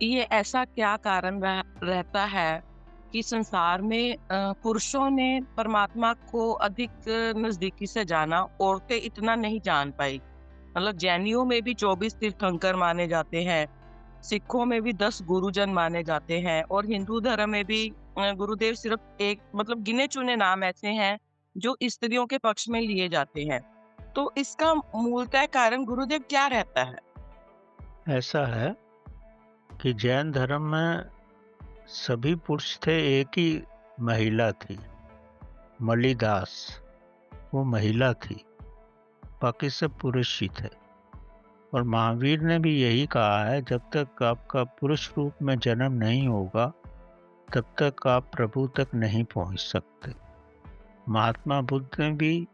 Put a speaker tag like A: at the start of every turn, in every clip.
A: ये ऐसा क्या कारण रहता है कि संसार में पुरुषों ने परमात्मा को अधिक नजदीकी से जाना, औरतें इतना नहीं जान पाई। मतलब जैनियों में भी 24 तीर्थंकर माने जाते हैं, सिखों में भी 10 गुरुजन माने जाते हैं और हिंदू धर्म में भी गुरुदेव सिर्फ एक मतलब गिने चुने नाम ऐसे हैं जो स्त्रियों के पक्ष में लिए जाते हैं। तो इसका मूलतः कारण गुरुदेव क्या रहता है?
B: ऐसा है कि जैन धर्म में सभी पुरुष थे, एक ही महिला थी, मलिदास। वो महिला थी, बाकी सब पुरुष ही थे। और महावीर ने भी यही कहा है, जब तक आपका पुरुष रूप में जन्म नहीं होगा तब तक आप प्रभु तक नहीं पहुंच सकते। महात्मा बुद्ध ने भी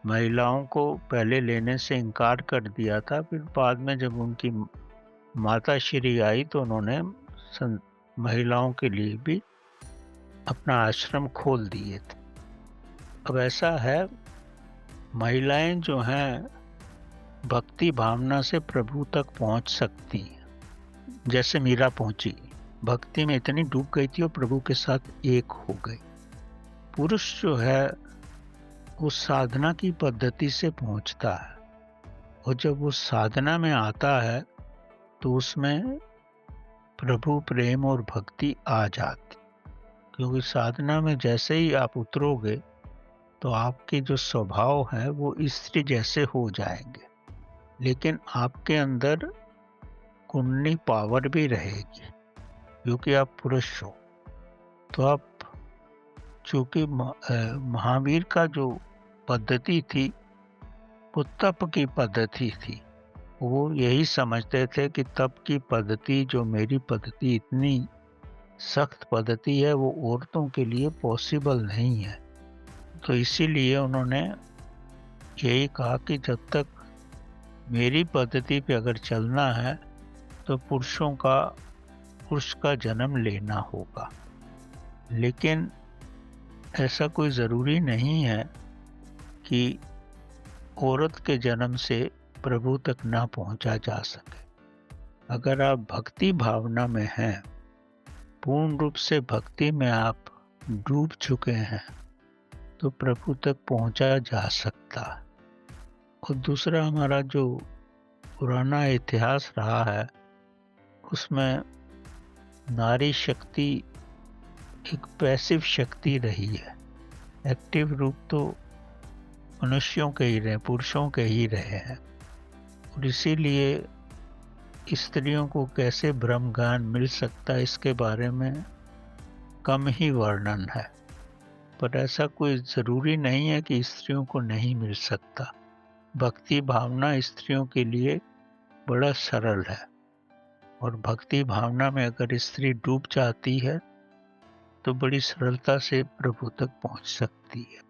B: महिलाओं को पहले लेने से इनकार कर दिया था, फिर बाद में जब उनकी माता श्री आई तो उन्होंने महिलाओं के लिए भी अपना आश्रम खोल दिए थे। अब ऐसा है, महिलाएं जो हैं भक्ति भावना से प्रभु तक पहुंच सकती हैं। जैसे मीरा पहुंची, भक्ति में इतनी डूब गई थी और प्रभु के साथ एक हो गई। पुरुष जो है वो साधना की पद्धति से पहुंचता है, और जब वो साधना में आता है तो उसमें प्रभु प्रेम और भक्ति आ जाती। क्योंकि साधना में जैसे ही आप उतरोगे तो आपके जो स्वभाव है वो स्त्री जैसे हो जाएंगे, लेकिन आपके अंदर कुंडली पावर भी रहेगी, क्योंकि आप पुरुष हो। तो आप, चूंकि महावीर का जो पद्धति थी वो तप की पद्धति थी। वो यही समझते थे कि तप की पद्धति, जो मेरी पद्धति इतनी सख्त पद्धति है, वो औरतों के लिए पॉसिबल नहीं है। तो इसीलिए उन्होंने यही कहा कि जब तक मेरी पद्धति पे अगर चलना है तो पुरुष का जन्म लेना होगा। लेकिन ऐसा कोई ज़रूरी नहीं है कि औरत के जन्म से प्रभु तक ना पहुंचा जा सके। अगर आप भक्ति भावना में हैं, पूर्ण रूप से भक्ति में आप डूब चुके हैं, तो प्रभु तक पहुंचा जा सकता है। और दूसरा, हमारा जो पुराना इतिहास रहा है उसमें नारी शक्ति एक पैसिव शक्ति रही है। एक्टिव रूप तो मनुष्यों के ही रहे, पुरुषों के ही रहे हैं। और इसीलिए स्त्रियों को कैसे ब्रह्म ज्ञान मिल सकता है, इसके बारे में कम ही वर्णन है। पर ऐसा कोई ज़रूरी नहीं है कि स्त्रियों को नहीं मिल सकता। भक्ति भावना स्त्रियों के लिए बड़ा सरल है, और भक्ति भावना में अगर स्त्री डूब जाती है तो बड़ी सरलता से प्रभु तक पहुंच सकती है।